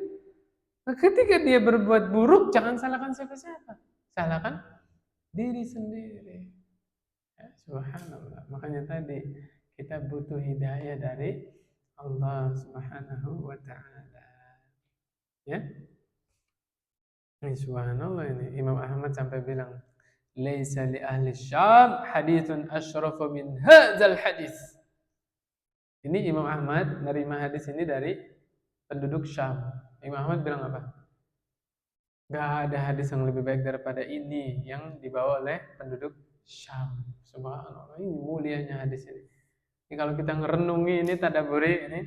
Nah, ketika dia berbuat buruk, jangan salahkan siapa-siapa. Salahkan diri sendiri. Ya, subhanallah. Makanya tadi kita butuh hidayah dari Allah Subhanahu wa taala. Ya. Ini subhanallah ini. Imam Ahmad sampai bilang, "Laisa li ahli Syam haditsun asyrafu min hadzal hadis." Ini Imam Ahmad nerima hadis ini dari penduduk Syam. Imam Ahmad bilang apa? Gak ada hadis yang lebih baik daripada ini yang dibawa oleh penduduk Syam. Subhanallah, ini mulianya hadis ini. Ini kalau kita ngerenungi ini tadabburi ini,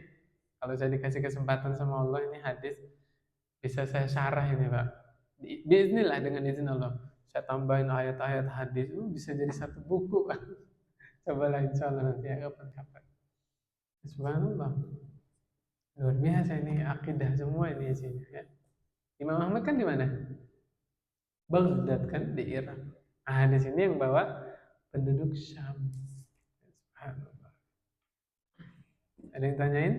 kalau saya dikasih kesempatan sama Allah ini hadis bisa saya syarah ini, Pak. Bismillah dengan izin Allah. Saya tambahin ayat-ayat hadis, bisa jadi satu buku, Pak. Cobalah insyaallah nanti ya kapan-kapan. Subhanallah. Luar biasa ini akidah semua ini isinya ya. Imam Ahmad kan di mana? Baghdad kan di Irak. Nah, di sini yang bawa penduduk Syam. Subhanallah. Ada yang tanyain?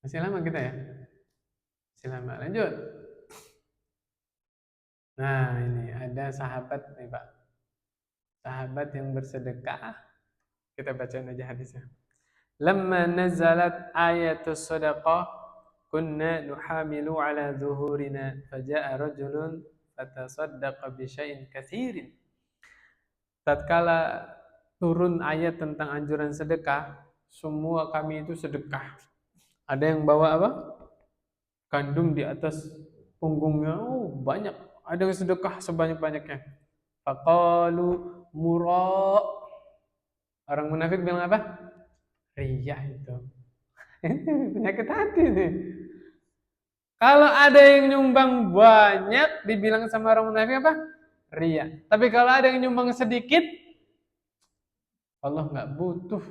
Masih lama kita ya? Masih lama. Lanjut. Nah, ini ada sahabat nih, Pak. Sahabat yang bersedekah. Kita bacain aja hadisnya. Lamma nazalat ayatus sadaqah kunna nuhamilu ala zuhurina faja'a rajulun fatasaddaqa bi syai'in katsirin. Tatkala turun ayat tentang anjuran sedekah, semua kami itu sedekah. Ada yang bawa apa? Gandum di atas punggungnya, banyak. Ada yang sedekah sebanyak-banyaknya. Faqalu mura. Orang munafik bilang apa? Riya itu. Penyakit hati nih. Kalau ada yang nyumbang banyak, dibilang sama orang munafik apa? Riya. Tapi kalau ada yang nyumbang sedikit, Allah nggak butuh.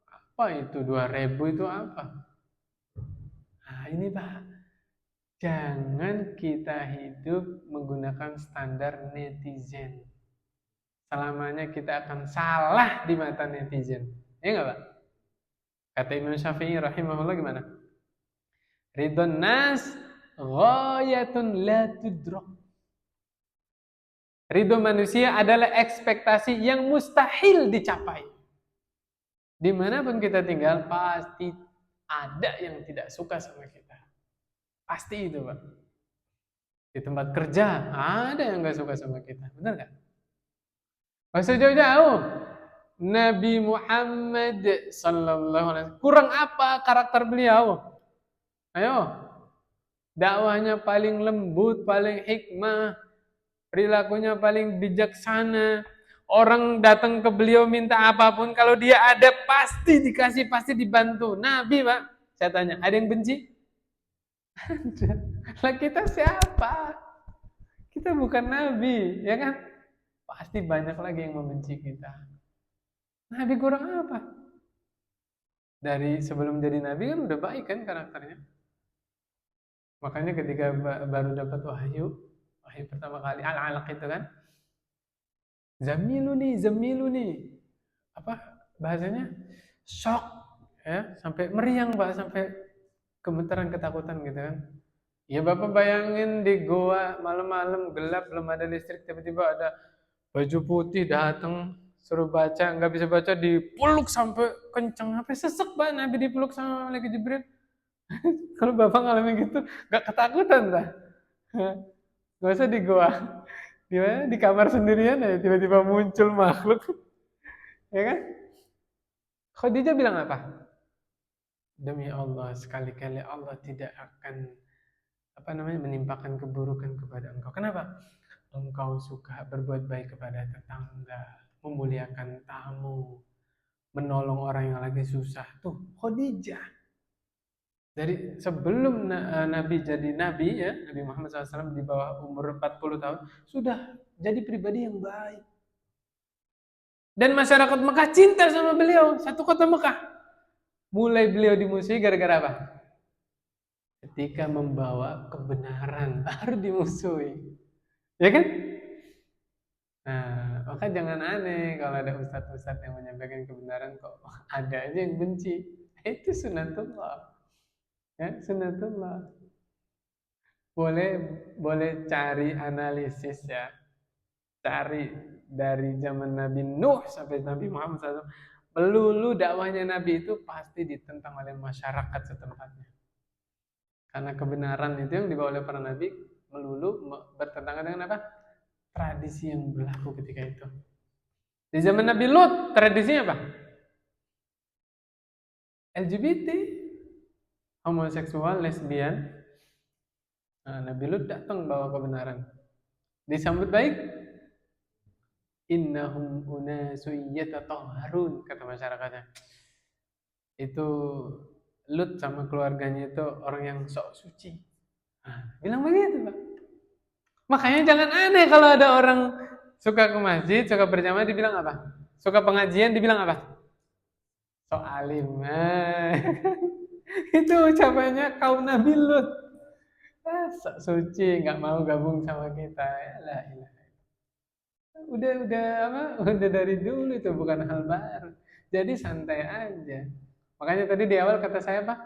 Apa itu 2.000 itu apa? Nah ini Pak, jangan kita hidup menggunakan standar netizen. Selamanya kita akan salah di mata netizen. Iya nggak Pak? Kata Imam Syafi'i rahimahullah gimana? Ridon nas ghayatun la tudrak. Ridho manusia adalah ekspektasi yang mustahil dicapai. Dimanapun kita tinggal, pasti ada yang tidak suka sama kita. Pasti itu, Pak. Di tempat kerja, ada yang gak suka sama kita. Benar gak? Gak usah jauh-jauh. Nabi Muhammad sallallahu alaihi wasallam. Kurang apa karakter beliau? Ayo. Dakwahnya paling lembut, paling hikmah, perilakunya paling bijaksana. Orang datang ke beliau minta apapun, kalau dia ada pasti dikasih, pasti dibantu. Nabi, Pak, saya tanya, ada yang benci? Lah kita siapa? Kita bukan nabi, ya kan? Pasti banyak lagi yang membenci kita. Nabi kurang apa? Dari sebelum jadi nabi kan udah baik kan karakternya. Makanya ketika baru dapat wahyu pertama kali al-alaq itu kan, zamiluni, apa bahasanya? Shock, ya, sampai meriang Pak, sampai gemetaran ketakutan gitu kan. Ya Bapak bayangin di goa malam-malam gelap, belum ada listrik, tiba-tiba ada baju putih datang suruh baca, nggak bisa baca, dipeluk sampai kenceng, sampai sesek Pak Nabi dipeluk sama malaikat Jibril. Kalau Bapak ngalamin gitu, nggak ketakutan dah? Gak usah di goa, di kamar sendirian ya tiba-tiba muncul makhluk, ya kan? Khadijah bilang apa? Demi Allah, sekali-kali Allah tidak akan menimpakan keburukan kepada engkau. Kenapa? Engkau suka berbuat baik kepada tetangga, memuliakan tamu, menolong orang yang lagi susah. Tuh, Khadijah. Dari sebelum Nabi jadi Nabi, ya, Nabi Muhammad SAW di bawah umur 40 tahun, sudah jadi pribadi yang baik. Dan masyarakat Mekah cinta sama beliau, satu kota Mekah. Mulai beliau dimusuhi gara-gara apa? Ketika membawa kebenaran, baru dimusuhi. Ya kan? Nah, maka jangan aneh kalau ada ustadz-ustadz yang menyampaikan kebenaran kok ada aja yang benci. Itu sunatullah. Ya, sunatullah. Boleh cari analisis ya. Cari dari zaman Nabi Nuh sampai Nabi Muhammad SAW. Melulu dakwahnya Nabi itu pasti ditentang oleh masyarakat setempatnya. Karena kebenaran itu yang dibawa oleh para Nabi melulu bertentangan dengan apa? Tradisi yang berlaku ketika itu. Di zaman Nabi Lut, tradisinya apa? LGBT, homoseksual, lesbian. Nah, Nabi Lut datang bawa kebenaran. Disambut baik. Innahum unasun yatatahharun, kata masyarakatnya. Itu Lut sama keluarganya itu orang yang sok suci. Nah, bilang begitu, Pak. Makanya jangan aneh kalau ada orang suka ke masjid, suka berjamaah dibilang apa? Suka pengajian dibilang apa? Sok alim. Itu ucapannya kaum Nabi Lut. Sok suci, nggak mau gabung sama kita. Yalah, udah dari dulu, itu bukan hal baru. Jadi santai aja. Makanya tadi di awal kata saya Pak,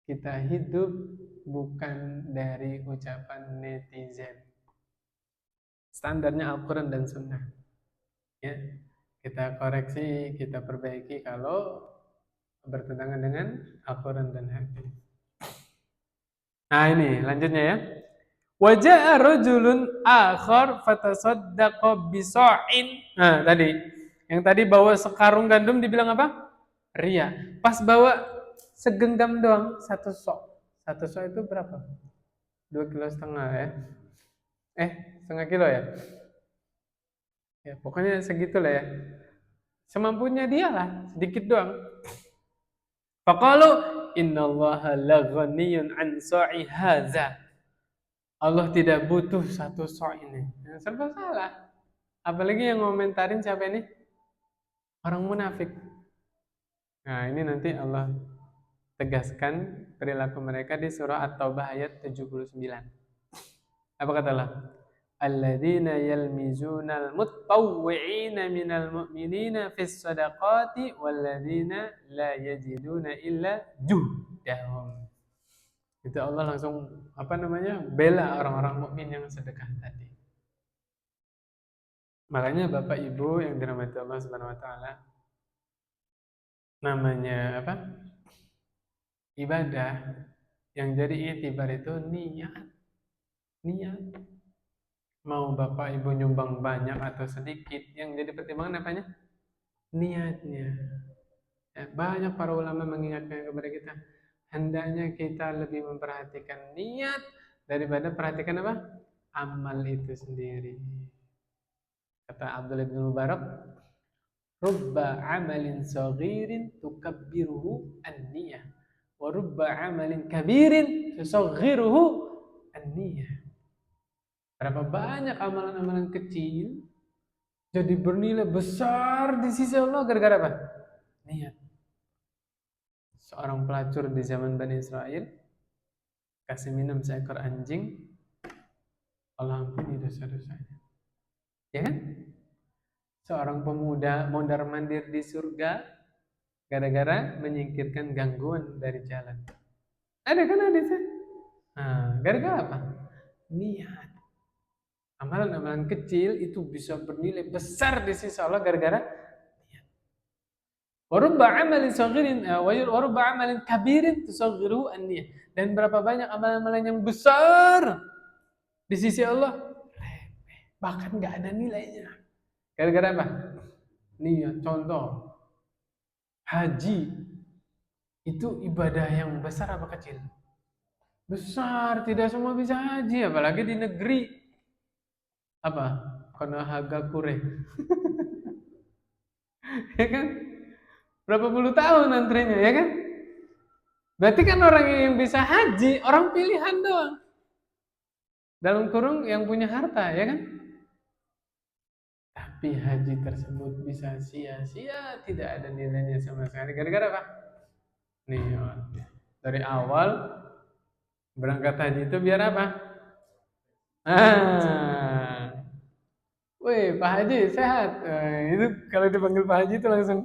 kita hidup bukan dari ucapan netizen. Standarnya Al-Quran dan Sunnah. Ya, kita koreksi, kita perbaiki kalau bertentangan dengan Al-Quran dan hadis. Nah ini lanjutnya ya. Waja'a rajulun akhar fatasaddaqa bisa'in. Nah, tadi. Yang tadi bawa sekarung gandum dibilang apa? Ria. Pas bawa segenggam doang, satu sok. Satu sok itu berapa? 2,5 kilo ya. Setengah kilo ya? Ya, pokoknya segitulah ya. Semampunya dia lah, sedikit doang. Faqalu innallaha laghaniyun an sa'i hadza. Allah tidak butuh satu sa' ini. Serba salah. Apalagi yang ngomentarin siapa ini? Orang munafik. Nah, ini nanti Allah tegaskan perilaku mereka di surah At-Taubah ayat 79. Apa kata Allah? Alladzina yalmizunal mutawwi'ina minal mu'minina fis sadaqati walladzina la yajiduna illa juhdahum. Itu Allah langsung bela orang-orang mukmin yang sedekah tadi. Makanya Bapak Ibu yang dirahmati Allah Subhanahu wa taala, namanya apa? Ibadah yang jadi iktibar itu niat. Niat. Mau Bapak Ibu nyumbang banyak atau sedikit, yang jadi pertimbangan apanya? Niatnya. Banyak para ulama mengingatkan kepada kita, hendaknya kita lebih memperhatikan niat daripada perhatikan apa? Amal itu sendiri. Kata Abdullah bin Mubarak, rubba amalin saghirin tukabbiruhu an-niyah wa rubba amalin kabirin tusaghiruhu an-niyah. Berapa banyak amalan-amalan kecil jadi bernilai besar di sisi Allah gara-gara apa? Niat. Seorang pelacur di zaman Bani Israel kasih minum seekor anjing, Allah ampuni dosa-dosanya. Ya kan? Seorang pemuda mondar-mandir di surga gara-gara menyingkirkan gangguan dari jalan. Ada kan hadisnya? Nah, gara-gara apa? Niat. Amalan-amalan kecil itu bisa bernilai besar di sisi Allah gara-gara niat. Wa rubba amalin saghirin wa rubba amalin kabirin tusaghiruhu an-niyah. Dan berapa banyak amalan-amalan yang besar di sisi Allah bahkan enggak ada nilainya. Gara-gara apa? Niat. Contoh, haji itu ibadah yang besar apa kecil? Besar, tidak semua bisa haji, apalagi di negeri apa? Konohagakure. Ya kan? Berapa puluh tahun antrinya, ya kan? Berarti kan orang yang bisa haji, orang pilihan doang. Dalam kurung yang punya harta, ya kan? Tapi haji tersebut bisa sia-sia, tidak ada nilainya sama sekali. Gara-gara apa? Niat. Dari awal berangkat haji itu biar apa? Wih, Pak Haji sehat. Itu kalau dipanggil Pak Haji itu langsung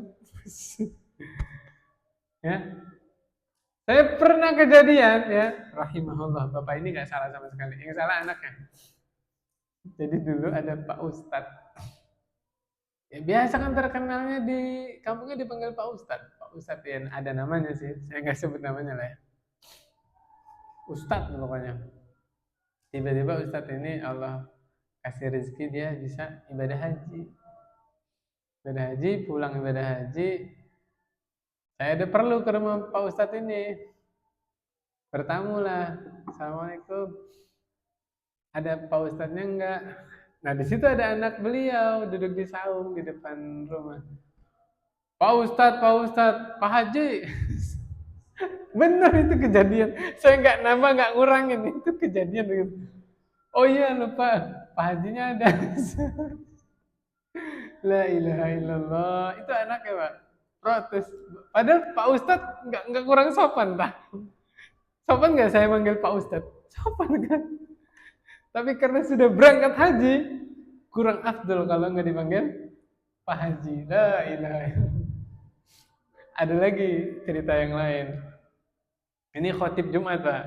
ya. Saya pernah kejadian ya, rahimahullah, Bapak ini nggak salah sama sekali. Yang salah anaknya. Jadi dulu ada Pak Ustadz. Ya, biasa kan terkenalnya di kampungnya dipanggil Pak Ustadz. Pak Ustadz ya ada namanya sih, saya nggak sebut namanya lah ya. Ustadz pokoknya. Tiba-tiba Ustadz ini Allah kasih rezeki dia bisa ibadah haji. Ibadah haji, pulang ibadah haji. Saya ada perlu ke rumah Pak Ustadz ini. Bertamu lah. Assalamualaikum. Ada Pak Ustadznya enggak? Nah di situ ada anak beliau duduk di saung di depan rumah. Pak Ustadz, Pak Haji. Benar itu kejadian. Saya nggak nambah, nggak ngurangin, itu kejadian begitu. Oh iya lupa, Pak Hajinya ada. La ilaha illallah. Itu anaknya Pak. Protes. Padahal Pak Ustadz nggak kurang sopan dah. Sopan nggak saya manggil Pak Ustadz? Sopan kan? Tapi karena sudah berangkat haji, kurang afdol kalau nggak dipanggil Pak Haji. La ilaha illallah. Ada lagi cerita yang lain. Ini khotib Jumat Pak.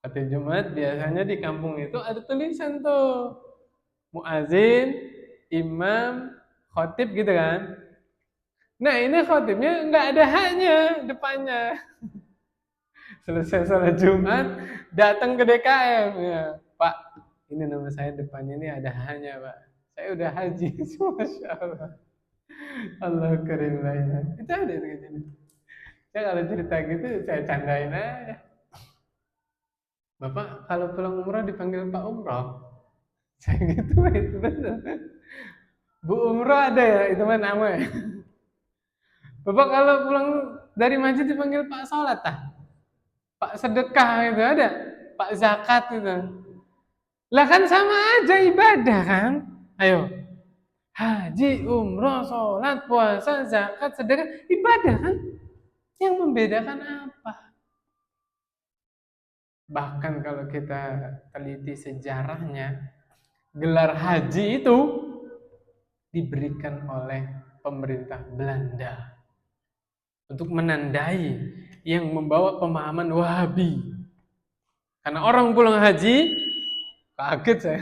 Khotib Jumat biasanya di kampung itu ada tulisan tuh. Muazin, imam, khotib gitu kan. Nah ini khotibnya nggak ada haknya depannya. Selesai sholat Jumat, datang ke DKM. Ya, Pak, ini nama saya depannya ini ada haknya Pak. Saya udah haji, Masya Allah. Allah karim lainnya. Itu ada itu kejadian. Saya kalau cerita gitu saya candain aja. Bapak kalau pulang umrah dipanggil Pak Umroh. Saya gitu itu betul. Bu Umroh ada ya, itu mah nama ya. Bapak kalau pulang dari masjid dipanggil Pak Sholat Pak Sedekah itu ada, Pak Zakat itu. Lah kan sama aja ibadah kan? Ayo, haji, umroh, sholat, puasa, zakat, sedekah, ibadah kan? Yang membedakan apa? Bahkan kalau kita teliti sejarahnya, gelar haji itu diberikan oleh pemerintah Belanda untuk menandai yang membawa pemahaman Wahabi. Karena orang pulang haji, kaget saya.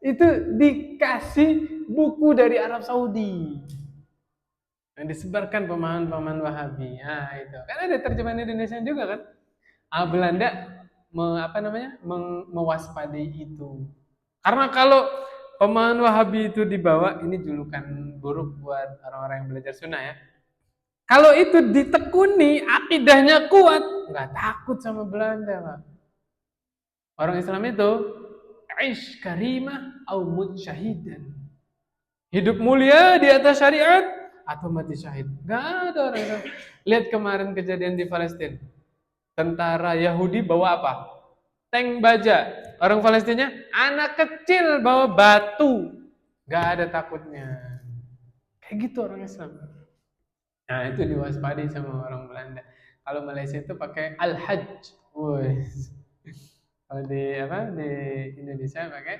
Itu dikasih buku dari Arab Saudi. Yang disebarkan pemahaman-pemahaman Wahabi. Nah, itu. Kan ada terjemahan Indonesia juga kan? Belanda mewaspadai itu. Karena kalau pemahaman Wahabi itu dibawa, ini julukan buruk buat orang-orang yang belajar sunnah ya. Kalau itu ditekuni, akidahnya kuat, nggak takut sama Belanda, Pak. Orang Islam itu aish karimah au mut syahidan. Hidup mulia di atas syariat atau mati syahid. Gak ada orang Islam. Lihat kemarin kejadian di Palestina. Tentara Yahudi bawa apa? Tank baja. Orang Palestina anak kecil bawa batu. Gak ada takutnya. Kayak gitu orang Islam. Nah itu diwaspadai sama orang Belanda. Kalau Malaysia itu pakai Al-Hajj. Kalau di Indonesia pakai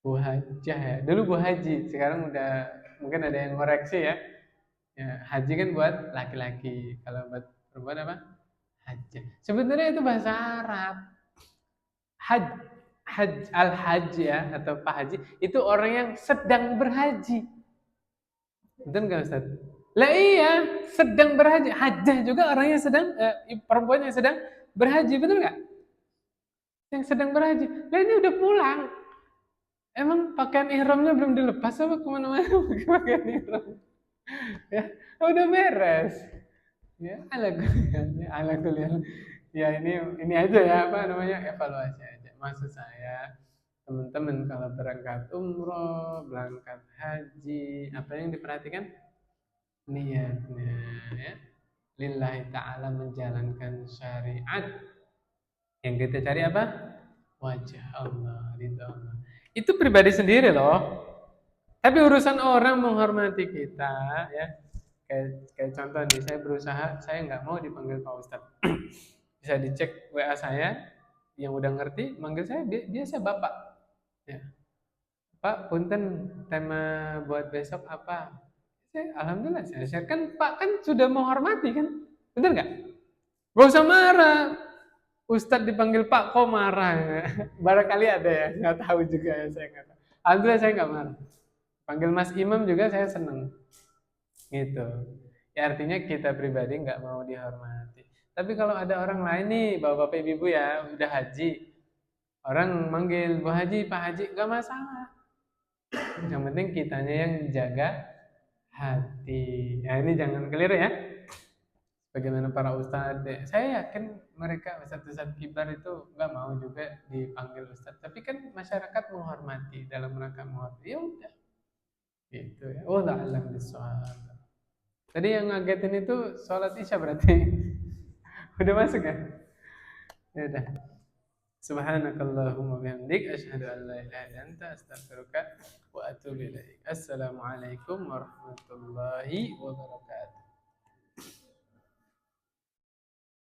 Bu Hajjah ya. Dulu Bu Haji, sekarang udah mungkin ada yang ngoreksi ya. Ya, haji kan buat laki-laki. Kalau buat perempuan apa? Hajjah. Sebenarnya itu bahasa Arab. Al-Hajj ya atau Pak Haji itu orang yang sedang berhaji. Betul nggak Ustaz? Lah iya, sedang berhaji. Hajjah juga orang yang sedang perempuan yang sedang berhaji, betul nggak? Yang sedang berhaji. Lah ini udah pulang. Emang pakaian ihramnya belum dilepas apa kemana-mana pakai pakaian ihram? Ya, udah beres. Ya, ala kuliah. Ya ini aja ya apa namanya evaluasi aja. Maksud saya teman-teman kalau berangkat umroh, berangkat haji, apa yang diperhatikan? Niatnya ya. Lillahi ta'ala menjalankan syariat. Yang kita cari apa? Wajah Allah, ridha Allah. Itu pribadi sendiri loh. Tapi urusan orang menghormati kita ya. Kayak contoh nih, saya berusaha, saya nggak mau dipanggil Pak Ustadz. Bisa dicek WA saya, yang udah ngerti, manggil saya biasa Bapak. Ya. Pak, punten tema buat besok apa? Alhamdulillah saya share. Kan Pak kan sudah menghormati kan? Bener nggak? Gak usah marah. Ustadz dipanggil Pak kok marah? Barangkali ada ya, nggak tahu juga ya saya nggak tahu. Alhamdulillah saya nggak marah. Panggil Mas Imam juga saya seneng. Gitu. Ya artinya kita pribadi nggak mau dihormati. Tapi kalau ada orang lain nih, bapak-bapak ibu ya, udah haji. Orang manggil Bu Haji, Pak Haji, nggak masalah. Yang penting kitanya yang jaga hati. Ya ini jangan keliru ya. Bagaimana para ustadz, saya yakin mereka ustadz-ustadz kibar itu nggak mau juga dipanggil ustadz. Tapi kan masyarakat menghormati dalam rangka menghormati. Ya udah, gitu ya. Wallahu a'lam bishawab. Tadi yang ngagetin itu sholat isya berarti. Udah masuk ya? Ya udah. Subhanakallahumma bihamdik asyhadu an la ilaha illa anta astaghfiruka wa atubu ilaik. Assalamualaikum warahmatullahi wabarakatuh.